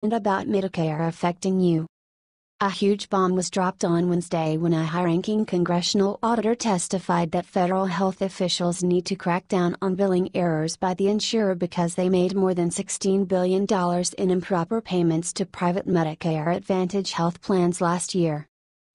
and about Medicare affecting you. A huge bomb was dropped on Wednesday when a high-ranking congressional auditor testified that federal health officials need to crack down on billing errors by the insurer because they made more than $16 billion in improper payments to private Medicare Advantage health plans last year.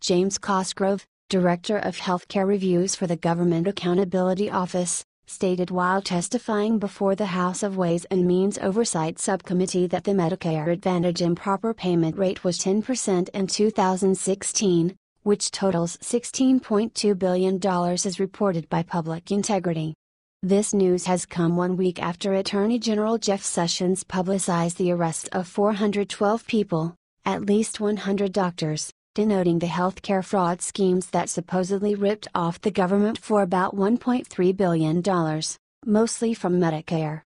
James Cosgrove, Director of Healthcare Reviews for the Government Accountability Office, stated while testifying before the House of Ways and Means Oversight Subcommittee that the Medicare Advantage improper payment rate was 10% in 2016, which totals $16.2 billion as reported by Public Integrity. This news has come 1 week after Attorney General Jeff Sessions publicized the arrest of 412 people, at least 100 doctors, denoting the healthcare fraud schemes that supposedly ripped off the government for about $1.3 billion, mostly from Medicare.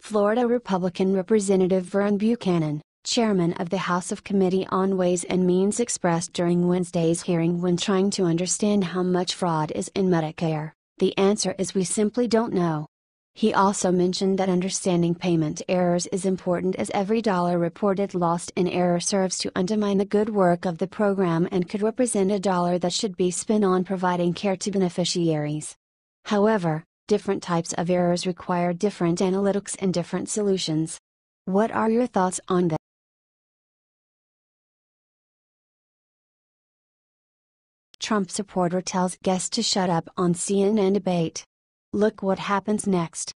Florida Republican Representative Vern Buchanan, chairman of the House Committee on Ways and Means, expressed during Wednesday's hearing when trying to understand how much fraud is in Medicare, "The answer is we simply don't know." He also mentioned that understanding payment errors is important, as every dollar reported lost in error serves to undermine the good work of the program and could represent a dollar that should be spent on providing care to beneficiaries. However, different types of errors require different analytics and different solutions. What are your thoughts on that? Trump supporter tells guest to shut up on CNN debate. Look what happens next.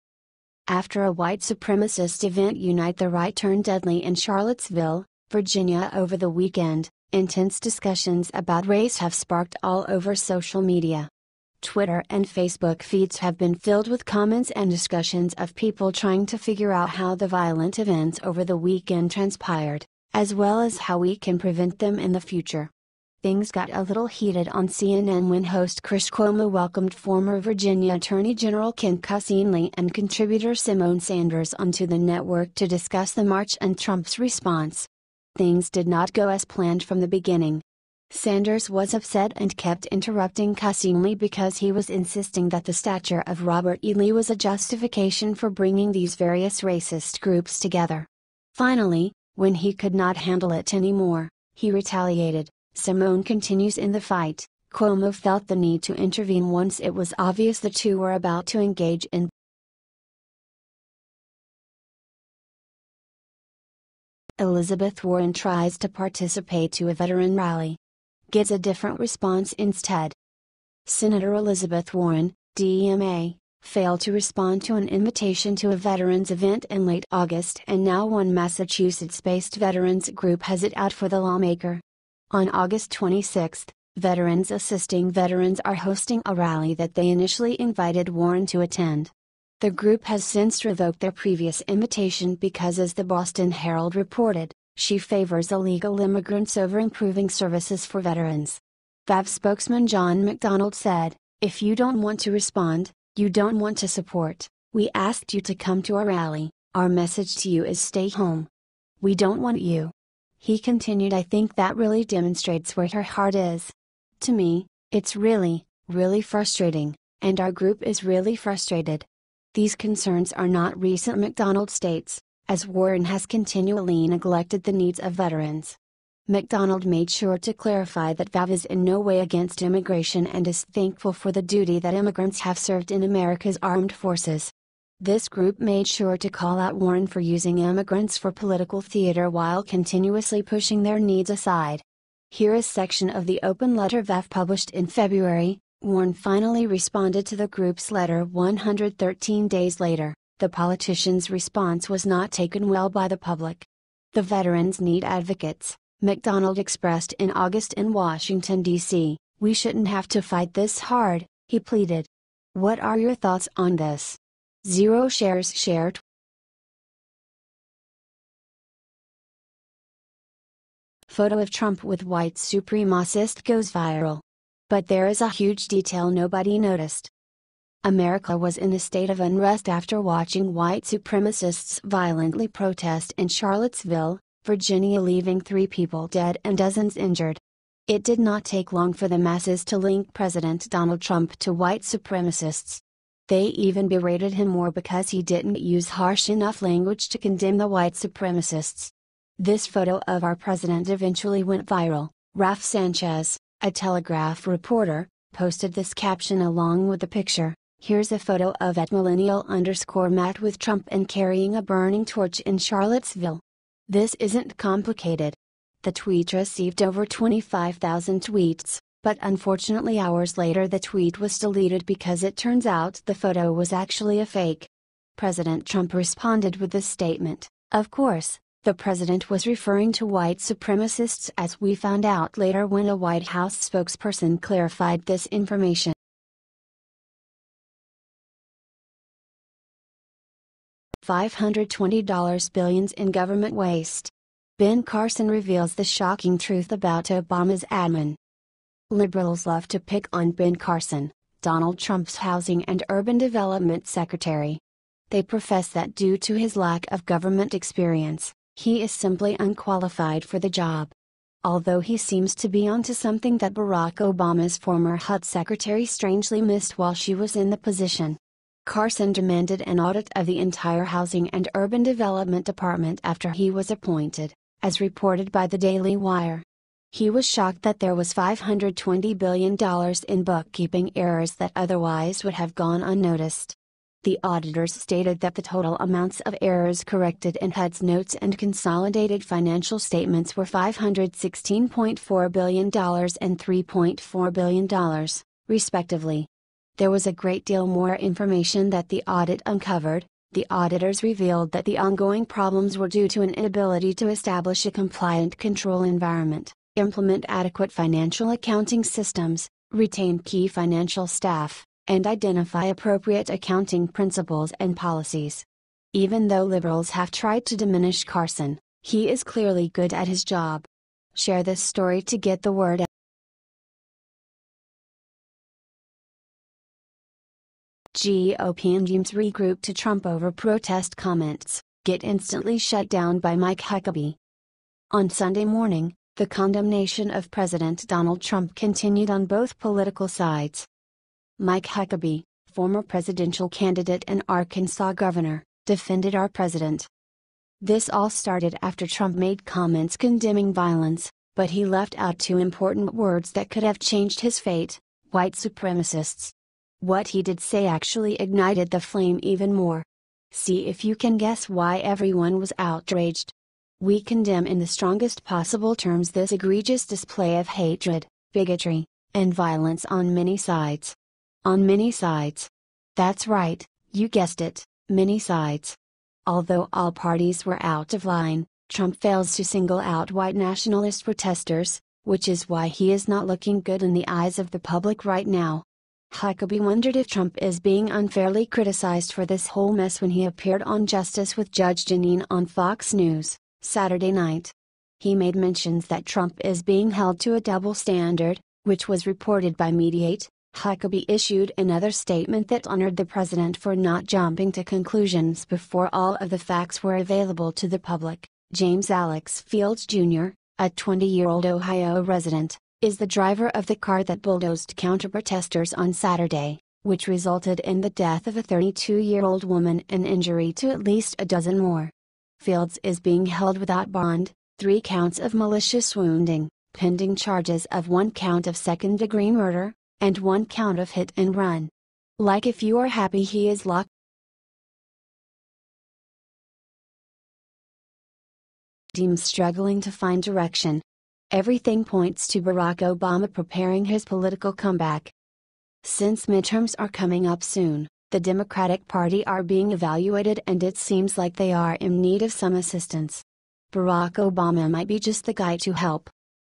After a white supremacist event Unite the Right turned deadly in Charlottesville, Virginia over the weekend, intense discussions about race have sparked all over social media. Twitter and Facebook feeds have been filled with comments and discussions of people trying to figure out how the violent events over the weekend transpired, as well as how we can prevent them in the future. Things got a little heated on CNN when host Chris Cuomo welcomed former Virginia Attorney General Ken Cuccinelli and contributor Simone Sanders onto the network to discuss the march and Trump's response. Things did not go as planned from the beginning. Sanders was upset and kept interrupting Cuccinelli because he was insisting that the stature of Robert E. Lee was a justification for bringing these various racist groups together. Finally, when he could not handle it anymore, he retaliated. Simone continues in the fight. Cuomo felt the need to intervene once it was obvious the two were about to engage in. Elizabeth Warren tries to participate to a veteran rally. Gets a different response instead. Senator Elizabeth Warren, DMA, failed to respond to an invitation to a veterans event in late August, and now one Massachusetts-based veterans group has it out for the lawmaker. On August 26, Veterans Assisting Veterans are hosting a rally that they initially invited Warren to attend. The group has since revoked their previous invitation because, as the Boston Herald reported, she favors illegal immigrants over improving services for veterans. VAV spokesman John McDonald said, "If you don't want to respond, you don't want to support, we asked you to come to our rally, our message to you is stay home. We don't want you." He continued, "I think that really demonstrates where her heart is. To me, it's really, really frustrating, and our group is really frustrated. These concerns are not recent," McDonald states, as Warren has continually neglected the needs of veterans. McDonald made sure to clarify that VAV is in no way against immigration and is thankful for the duty that immigrants have served in America's armed forces. This group made sure to call out Warren for using immigrants for political theater while continuously pushing their needs aside. Here is a section of the open letter VAV published in February. Warren finally responded to the group's letter 113 days later. The politician's response was not taken well by the public. "The veterans need advocates," McDonald expressed in August in Washington, D.C. "We shouldn't have to fight this hard," he pleaded. What are your thoughts on this? 0 shares shared. Photo of Trump with white supremacist goes viral. But there is a huge detail nobody noticed. America was in a state of unrest after watching white supremacists violently protest in Charlottesville, Virginia, leaving 3 people dead and dozens injured. It did not take long for the masses to link President Donald Trump to white supremacists. They even berated him more because he didn't use harsh enough language to condemn the white supremacists. This photo of our president eventually went viral. Raf Sanchez, a Telegraph reporter, posted this caption along with the picture. Here's a photo of @millennial_Matt with Trump and carrying a burning torch in Charlottesville. This isn't complicated. The tweet received over 25,000 tweets, but unfortunately hours later the tweet was deleted because it turns out the photo was actually a fake. President Trump responded with this statement. Of course, the president was referring to white supremacists, as we found out later when a White House spokesperson clarified this information. $520 billions in government waste. Ben Carson reveals the shocking truth about Obama's admin. Liberals love to pick on Ben Carson, Donald Trump's Housing and Urban Development Secretary. They profess that due to his lack of government experience, he is simply unqualified for the job. Although he seems to be onto something that Barack Obama's former HUD secretary strangely missed while she was in the position. Carson demanded an audit of the entire Housing and Urban Development Department after he was appointed, as reported by the Daily Wire. He was shocked that there was $520 billion in bookkeeping errors that otherwise would have gone unnoticed. The auditors stated that the total amounts of errors corrected in HUD's notes and consolidated financial statements were $516.4 billion and $3.4 billion, respectively. There was a great deal more information that the audit uncovered. The auditors revealed that the ongoing problems were due to an inability to establish a compliant control environment, implement adequate financial accounting systems, retain key financial staff, and identify appropriate accounting principles and policies. Even though liberals have tried to diminish Carson, he is clearly good at his job. Share this story to get the word out. GOP and Dems regroup to Trump over protest comments, get instantly shut down by Mike Huckabee. On Sunday morning, the condemnation of President Donald Trump continued on both political sides. Mike Huckabee, former presidential candidate and Arkansas governor, defended our president. This all started after Trump made comments condemning violence, but he left out two important words that could have changed his fate: white supremacists. What he did say actually ignited the flame even more. See if you can guess why everyone was outraged. We condemn in the strongest possible terms this egregious display of hatred, bigotry, and violence on many sides. On many sides. That's right, you guessed it, many sides. Although all parties were out of line, Trump fails to single out white nationalist protesters, which is why he is not looking good in the eyes of the public right now. Huckabee wondered if Trump is being unfairly criticized for this whole mess when he appeared on Justice with Judge Jeanine on Fox News, Saturday night. He made mentions that Trump is being held to a double standard, which was reported by Mediate. Huckabee issued another statement that honored the president for not jumping to conclusions before all of the facts were available to the public. James Alex Fields Jr., a 20-year-old Ohio resident, is the driver of the car that bulldozed counter-protesters on Saturday, which resulted in the death of a 32-year-old woman and injury to at least a dozen more. Fields is being held without bond, 3 counts of malicious wounding, pending charges of 1 count of second-degree murder, and 1 count of hit and run. Like if you are happy he is locked. Dems struggling to find direction. Everything points to Barack Obama preparing his political comeback. Since midterms are coming up soon, the Democratic Party are being evaluated and it seems like they are in need of some assistance. Barack Obama might be just the guy to help.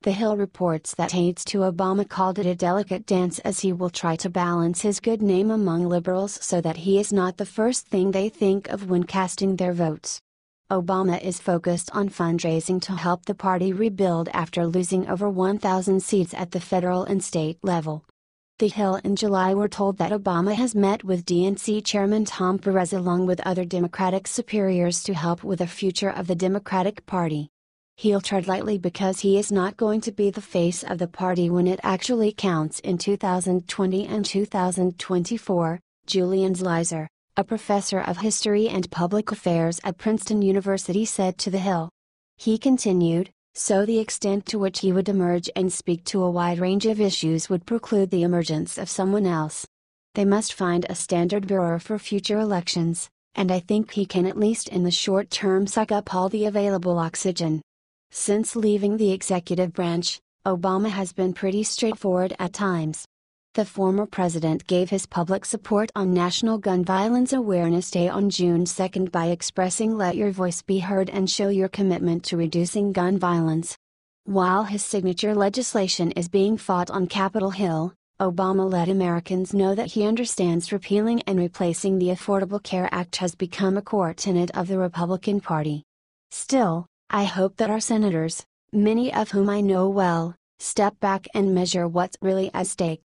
The Hill reports that aides to Obama called it a delicate dance as he will try to balance his good name among liberals so that he is not the first thing they think of when casting their votes. Obama is focused on fundraising to help the party rebuild after losing over 1,000 seats at the federal and state level. The Hill in July were told that Obama has met with DNC Chairman Tom Perez along with other Democratic superiors to help with the future of the Democratic Party. He'll tread lightly because he is not going to be the face of the party when it actually counts in 2020 and 2024, Julian Zelizer, a professor of history and public affairs at Princeton University said to The Hill. He continued, so the extent to which he would emerge and speak to a wide range of issues would preclude the emergence of someone else. They must find a standard bearer for future elections, and I think he can at least in the short term suck up all the available oxygen. Since leaving the executive branch, Obama has been pretty straightforward at times. The former president gave his public support on National Gun Violence Awareness Day on June 2 by expressing "Let your voice be heard and show your commitment to reducing gun violence." While his signature legislation is being fought on Capitol Hill, Obama let Americans know that he understands repealing and replacing the Affordable Care Act has become a core tenet of the Republican Party. Still, I hope that our senators, many of whom I know well, step back and measure what's really at stake.